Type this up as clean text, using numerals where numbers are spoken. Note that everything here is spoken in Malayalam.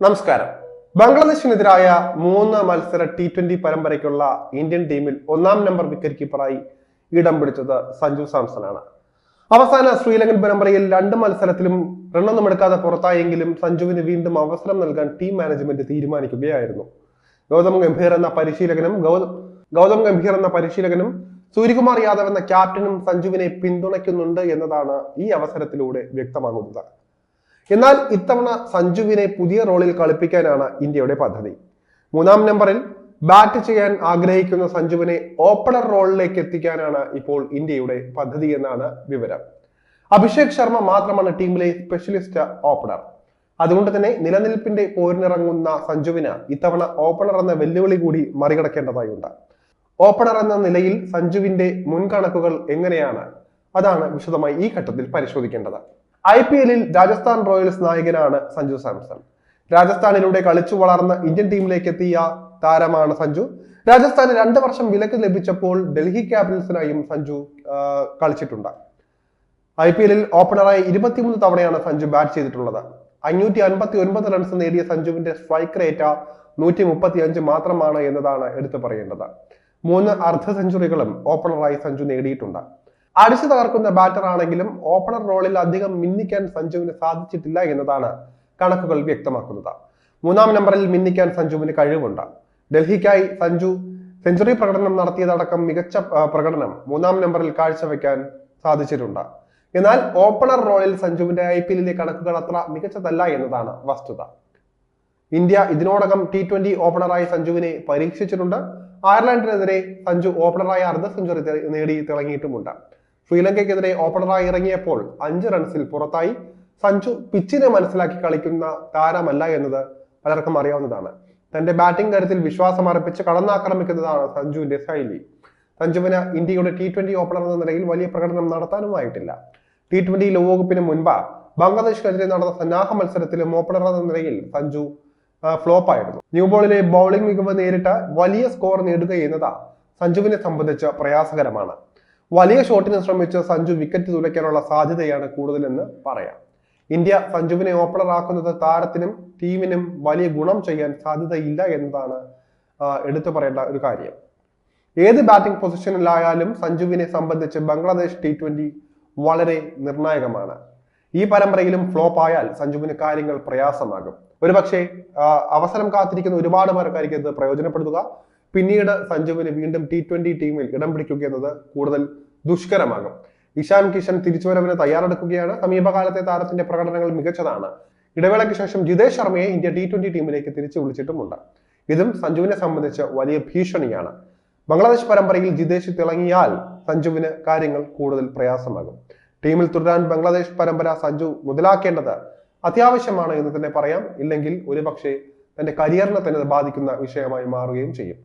നമസ്കാരം. ബംഗ്ലാദേശിനെതിരായ 3 മത്സര T20 പരമ്പരയ്ക്കുള്ള ഇന്ത്യൻ ടീമിൽ 1-ാം നമ്പർ വിക്കറ്റ് കീപ്പറായി ഇടം പിടിച്ചത് സഞ്ജു സാംസൺ ആണ്. അവസാന ശ്രീലങ്കൻ പരമ്പരയിൽ 2 മത്സരത്തിലും റണ്ണൊന്നും എടുക്കാതെ പുറത്തായെങ്കിലും സഞ്ജുവിന് വീണ്ടും അവസരം നൽകാൻ ടീം മാനേജ്മെന്റ് തീരുമാനിക്കുകയായിരുന്നു. ഗൗതം ഗംഭീർ എന്ന പരിശീലകനും സൂര്യകുമാർ യാദവ് എന്ന ക്യാപ്റ്റനും സഞ്ജുവിനെ പിന്തുണയ്ക്കുന്നുണ്ട് എന്നതാണ് ഈ അവസരത്തിലൂടെ വ്യക്തമാകുന്നത്. എന്നാൽ ഇത്തവണ സഞ്ജുവിനെ പുതിയ റോളിൽ കളിപ്പിക്കാനാണ് ഇന്ത്യയുടെ പദ്ധതി. 3-ാം നമ്പറിൽ ബാറ്റ് ചെയ്യാൻ ആഗ്രഹിക്കുന്ന സഞ്ജുവിനെ ഓപ്പണർ റോളിലേക്ക് എത്തിക്കാനാണ് ഇപ്പോൾ ഇന്ത്യയുടെ പദ്ധതി എന്നാണ് വിവരം. അഭിഷേക് ശർമ്മ മാത്രമാണ് ടീമിലെ സ്പെഷ്യലിസ്റ്റ് ഓപ്പണർ. അതുകൊണ്ട് തന്നെ നിലനിൽപ്പിന്റെ പോരിനിറങ്ങുന്ന സഞ്ജുവിന് ഇത്തവണ ഓപ്പണർ എന്ന വെല്ലുവിളി കൂടി മറികടക്കേണ്ടതായുണ്ട്. ഓപ്പണർ എന്ന നിലയിൽ സഞ്ജുവിന്റെ മുൻകണക്കുകൾ എങ്ങനെയാണ്? അതാണ് വിശദമായി ഈ ഘട്ടത്തിൽ പരിശോധിക്കേണ്ടത്. IPL രാജസ്ഥാൻ റോയൽസ് നായകനാണ് സഞ്ജു സാംസൺ. രാജസ്ഥാനിലൂടെ കളിച്ചു വളർന്ന ഇന്ത്യൻ ടീമിലേക്ക് എത്തിയ താരമാണ് സഞ്ജു. രാജസ്ഥാന് 2 വർഷം വിലക്ക് ലഭിച്ചപ്പോൾ ഡൽഹി ക്യാപിറ്റൽസിനായും സഞ്ജു കളിച്ചിട്ടുണ്ട്. IPL ഓപ്പണറായി 23 തവണയാണ് സഞ്ജു ബാറ്റ് ചെയ്തിട്ടുള്ളത്. 559 റൺസ് നേടിയ സഞ്ജുവിന്റെ സ്ട്രൈക്ക് റേറ്റ് 135 മാത്രമാണ് എന്നതാണ് എടുത്തു പറയേണ്ടത്. 3 അർദ്ധ സെഞ്ചുറികളും ഓപ്പണറായി സഞ്ജു നേടിയിട്ടുണ്ട്. അടിച്ചു തകർക്കുന്ന ബാറ്റർ ആണെങ്കിലും ഓപ്പണർ റോളിൽ അധികം മിന്നിക്കാൻ സഞ്ജുവിന് സാധിച്ചിട്ടില്ല എന്നതാണ് കണക്കുകൾ വ്യക്തമാക്കുന്നത്. 3-ാം നമ്പറിൽ മിന്നിക്കാൻ സഞ്ജുവിന് കഴിവുണ്ട്. ഡൽഹിക്കായി സഞ്ജു സെഞ്ചുറി പ്രകടനം നടത്തിയതടക്കം മികച്ച പ്രകടനം 3-ാം നമ്പറിൽ കാഴ്ചവെക്കാൻ സാധിച്ചിട്ടുണ്ട്. എന്നാൽ ഓപ്പണർ റോളിൽ സഞ്ജുവിന്റെ IPL കണക്കുകൾ അത്ര മികച്ചതല്ല എന്നതാണ് വസ്തുത. ഇന്ത്യ ഇതിനോടകം T20 ഓപ്പണറായി സഞ്ജുവിനെ പരീക്ഷിച്ചിട്ടുണ്ട്. അയർലൻഡിനെതിരെ സഞ്ജു ഓപ്പണറായി അർദ്ധ സെഞ്ചുറി നേടി തിളങ്ങിയിട്ടുമുണ്ട്. ശ്രീലങ്കയ്ക്കെതിരെ ഓപ്പണറായി ഇറങ്ങിയപ്പോൾ 5 റൺസിൽ പുറത്തായി. സഞ്ജു പിച്ചിനെ മനസ്സിലാക്കി കളിക്കുന്ന താരമല്ല എന്നത് പലർക്കും അറിയാവുന്നതാണ്. തന്റെ ബാറ്റിംഗ് കാര്യത്തിൽ വിശ്വാസം അർപ്പിച്ച് കടന്നാക്രമിക്കുന്നതാണ് സഞ്ജുവിന്റെ ശൈലി. സഞ്ജുവിന് ഇന്ത്യയുടെ T20 ഓപ്പണർ എന്ന നിലയിൽ വലിയ പ്രകടനം നടത്താനുമായിട്ടില്ല. T20 ലോകകപ്പിന് മുൻപ് ബംഗ്ലാദേശിനെതിരെ നടന്ന സന്നാഹ മത്സരത്തിലും ഓപ്പണർ എന്ന നിലയിൽ സഞ്ജു ഫ്ലോപ്പ് ആയിരുന്നു. ന്യൂബോളിലെ ബൗളിംഗ് മികവ് നേരിട്ട് വലിയ സ്കോർ നേടുക എന്നത് സഞ്ജുവിനെ സംബന്ധിച്ച് പ്രയാസകരമാണ്. വലിയ ഷോട്ടിന് ശ്രമിച്ച് സഞ്ജു വിക്കറ്റ് തുലയ്ക്കാനുള്ള സാധ്യതയാണ് കൂടുതലെന്ന് പറയാം. ഇന്ത്യ സഞ്ജുവിനെ ഓപ്പണർ ആക്കുന്നത് താരത്തിനും ടീമിനും വലിയ ഗുണം ചെയ്യാൻ സാധ്യതയില്ല എന്നതാണ് എടുത്തു പറയേണ്ട ഒരു കാര്യം. ഏത് ബാറ്റിംഗ് പൊസിഷനിലായാലും സഞ്ജുവിനെ സംബന്ധിച്ച് ബംഗ്ലാദേശ് T20 വളരെ നിർണായകമാണ്. ഈ പരമ്പരയിലും ഫ്ലോപ്പ് ആയാൽ സഞ്ജുവിന് കാര്യങ്ങൾ പ്രയാസമാകും. ഒരുപക്ഷെ അവസരം കാത്തിരിക്കുന്ന ഒരുപാട് പേർക്കായിരിക്കും ഇത് പ്രയോജനപ്പെടുത്തുക. പിന്നീട് സഞ്ജുവിന് വീണ്ടും T20 ടീമിൽ ഇടം പിടിക്കുക എന്നത് കൂടുതൽ ദുഷ്കരമാകും. ഇഷാൻ കിഷൻ തിരിച്ചുവരവിന് തയ്യാറെടുക്കുകയാണ്. സമീപകാലത്തെ താരത്തിന്റെ പ്രകടനങ്ങൾ മികച്ചതാണ്. ഇടവേളയ്ക്ക് ശേഷം ജിതേഷ് ശർമ്മയെ ഇന്ത്യ T20 ടീമിലേക്ക് തിരിച്ചു വിളിച്ചിട്ടുമുണ്ട്. ഇതും സഞ്ജുവിനെ സംബന്ധിച്ച് വലിയ ഭീഷണിയാണ്. ബംഗ്ലാദേശ് പരമ്പരയിൽ ജിതേഷ് തിളങ്ങിയാൽ സഞ്ജുവിന് കാര്യങ്ങൾ കൂടുതൽ പ്രയാസമാകും. ടീമിൽ തുടരാൻ ബംഗ്ലാദേശ് പരമ്പര സഞ്ജു മുതലാക്കേണ്ടത് അത്യാവശ്യമാണ് എന്ന് തന്നെ പറയാം. ഇല്ലെങ്കിൽ ഒരുപക്ഷെ തന്റെ കരിയറിനെ തന്നെ ബാധിക്കുന്ന വിഷയമായി മാറുകയും ചെയ്യും.